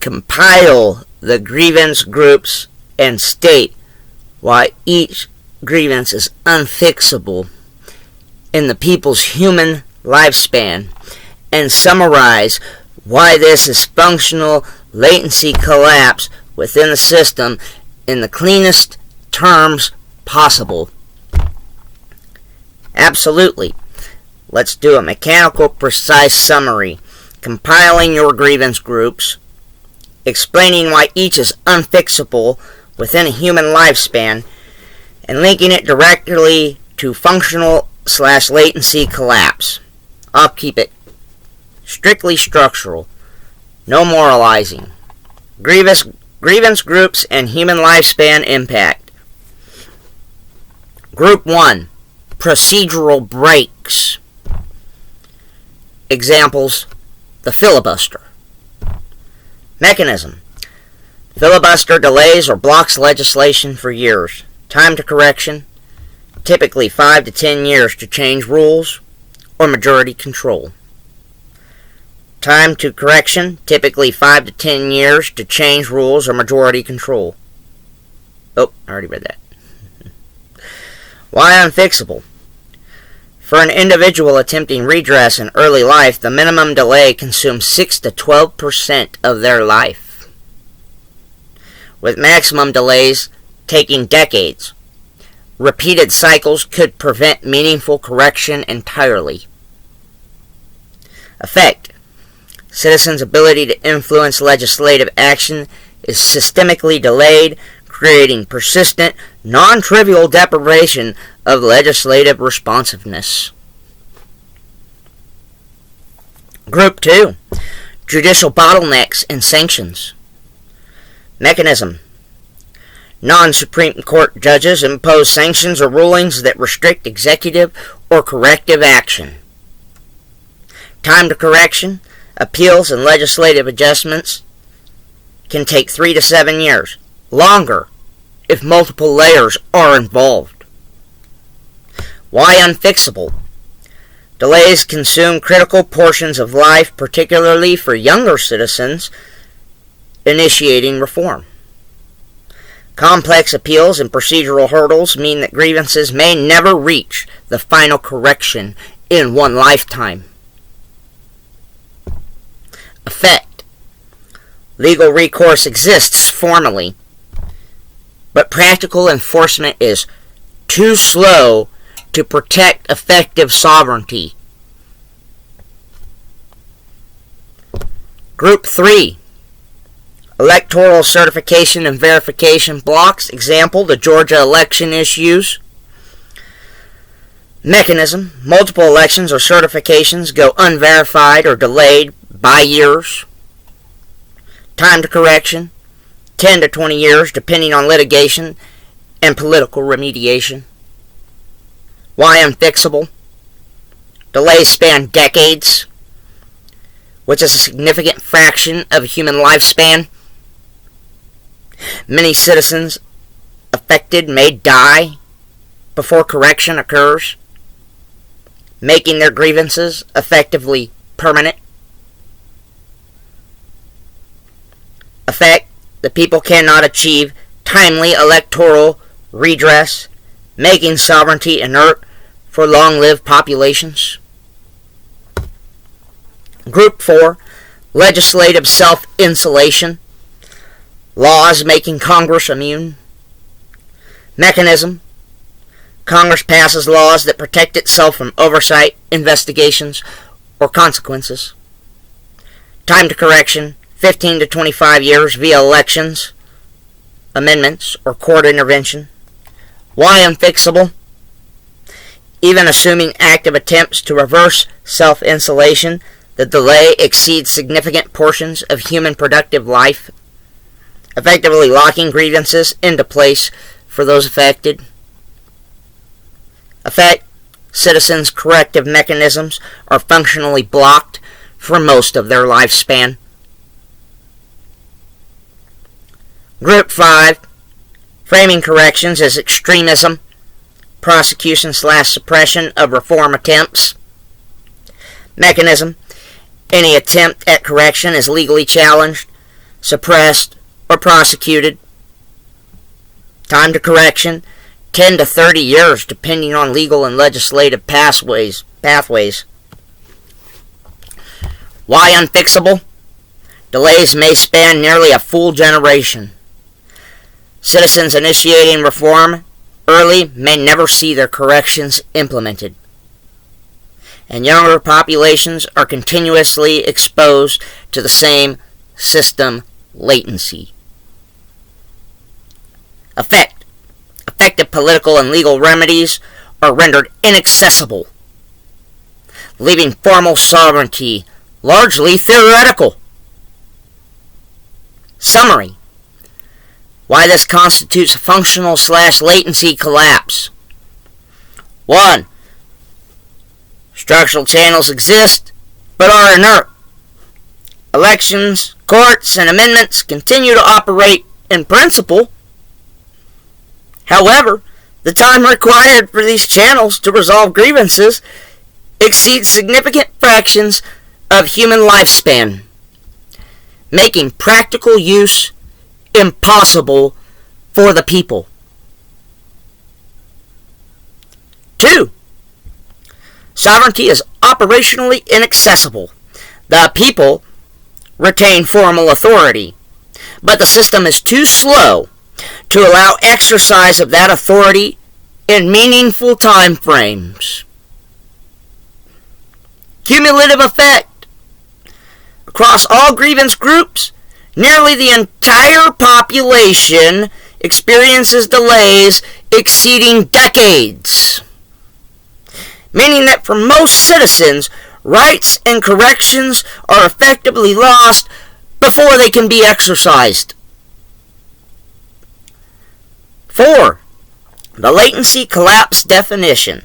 compile the grievance groups and state why each grievance is unfixable in the people's human lifespan, and summarize why this is functional latency collapse within the system in the cleanest terms possible. Absolutely. Let's do a mechanical, precise summary, compiling your grievance groups, explaining why each is unfixable within a human lifespan, and linking it directly to functional/latency collapse. I'll keep it strictly structural, no moralizing. Grievance groups and human lifespan impact. Group 1, procedural breaks. Examples: the filibuster. Mechanism: filibuster delays or blocks legislation for years. Time to correction: typically 5 to 10 years to change rules or majority control. Time to correction: typically 5 to 10 years to change rules or majority control. Oh, I already read that. Why unfixable? For an individual attempting redress in early life, the minimum delay consumes 6 to 12% of their life, with maximum delays taking decades. Repeated cycles could prevent meaningful correction entirely. Effect: citizens' ability to influence legislative action is systemically delayed, creating persistent, non-trivial deprivation of legislative responsiveness. Group 2, judicial bottlenecks and sanctions. Mechanism: non-Supreme Court judges impose sanctions or rulings that restrict executive or corrective action. Time to correction: appeals and legislative adjustments can take 3 to 7 years, longer if multiple layers are involved. Why unfixable? Delays consume critical portions of life, particularly for younger citizens initiating reform. Complex appeals and procedural hurdles mean that grievances may never reach the final correction in one lifetime. Effect: legal recourse exists formally, but practical enforcement is too slow to protect effective sovereignty. Group 3, electoral certification and verification blocks. Example: the Georgia election issues. Mechanism: multiple elections or certifications go unverified or delayed by years. Time to correction: 10 to 20 years, depending on litigation and political remediation. Why unfixable? Delays span decades, which is a significant fraction of a human lifespan. Many citizens affected may die before correction occurs, making their grievances effectively permanent. Effect: the people cannot achieve timely electoral redress, making sovereignty inert for long-lived populations. Group 4, legislative self-insulation. Laws making Congress immune. Mechanism: Congress passes laws that protect itself from oversight, investigations, or consequences. Time to correction: 15 to 25 years via elections, amendments, or court intervention. Why unfixable? Even assuming active attempts to reverse self-insulation, the delay exceeds significant portions of human productive life, effectively locking grievances into place for those affected. Effect: citizens' corrective mechanisms are functionally blocked for most of their lifespan. Group 5, framing corrections as extremism, prosecution/suppression of reform attempts. Mechanism: any attempt at correction is legally challenged, suppressed, or prosecuted. Time to correction, 10 to 30 years, depending on legal and legislative pathways. Why unfixable? Delays may span nearly a full generation. Citizens initiating reform early may never see their corrections implemented. And younger populations are continuously exposed to the same system latency. Effective political and legal remedies are rendered inaccessible, leaving formal sovereignty largely theoretical. Summary. Why this constitutes a functional/latency collapse. 1. Structural channels exist, but are inert. Elections, courts, and amendments continue to operate in principle. However, the time required for these channels to resolve grievances exceeds significant fractions of human lifespan, making practical use impossible for the people. 2. Sovereignty is operationally inaccessible. The people retain formal authority, but the system is too slow to allow exercise of that authority in meaningful time frames. Cumulative effect. Across all grievance groups, nearly the entire population experiences delays exceeding decades, meaning that for most citizens, rights and corrections are effectively lost before they can be exercised. 4. The latency collapse definition.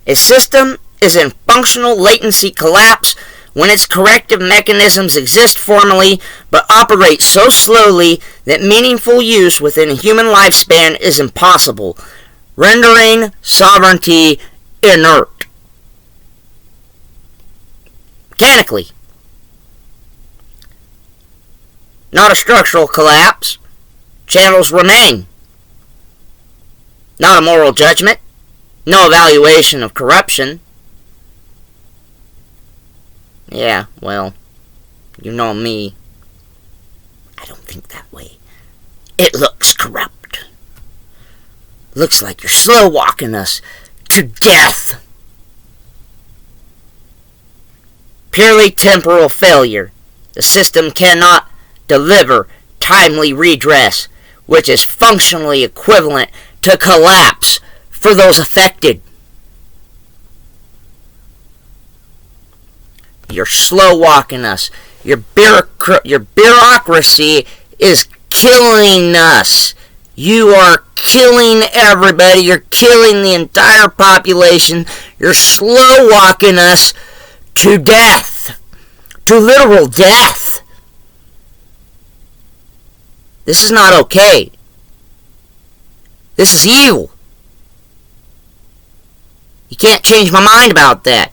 A system is in functional latency collapse when its corrective mechanisms exist formally but operate so slowly that meaningful use within a human lifespan is impossible, rendering sovereignty inert. Mechanically. Not a structural collapse. Channels remain. Not a moral judgment. No evaluation of corruption. Yeah, well, you know me. I don't think that way. It looks corrupt. Looks like you're slow walking us to death. Purely temporal failure. The system cannot deliver timely redress, which is functionally equivalent to collapse for those affected. You're slow walking us. Your bureaucracy is killing us. You are killing everybody. You're killing the entire population. You're slow walking us to death. To literal death. This is not okay. This is evil. You can't change my mind about that.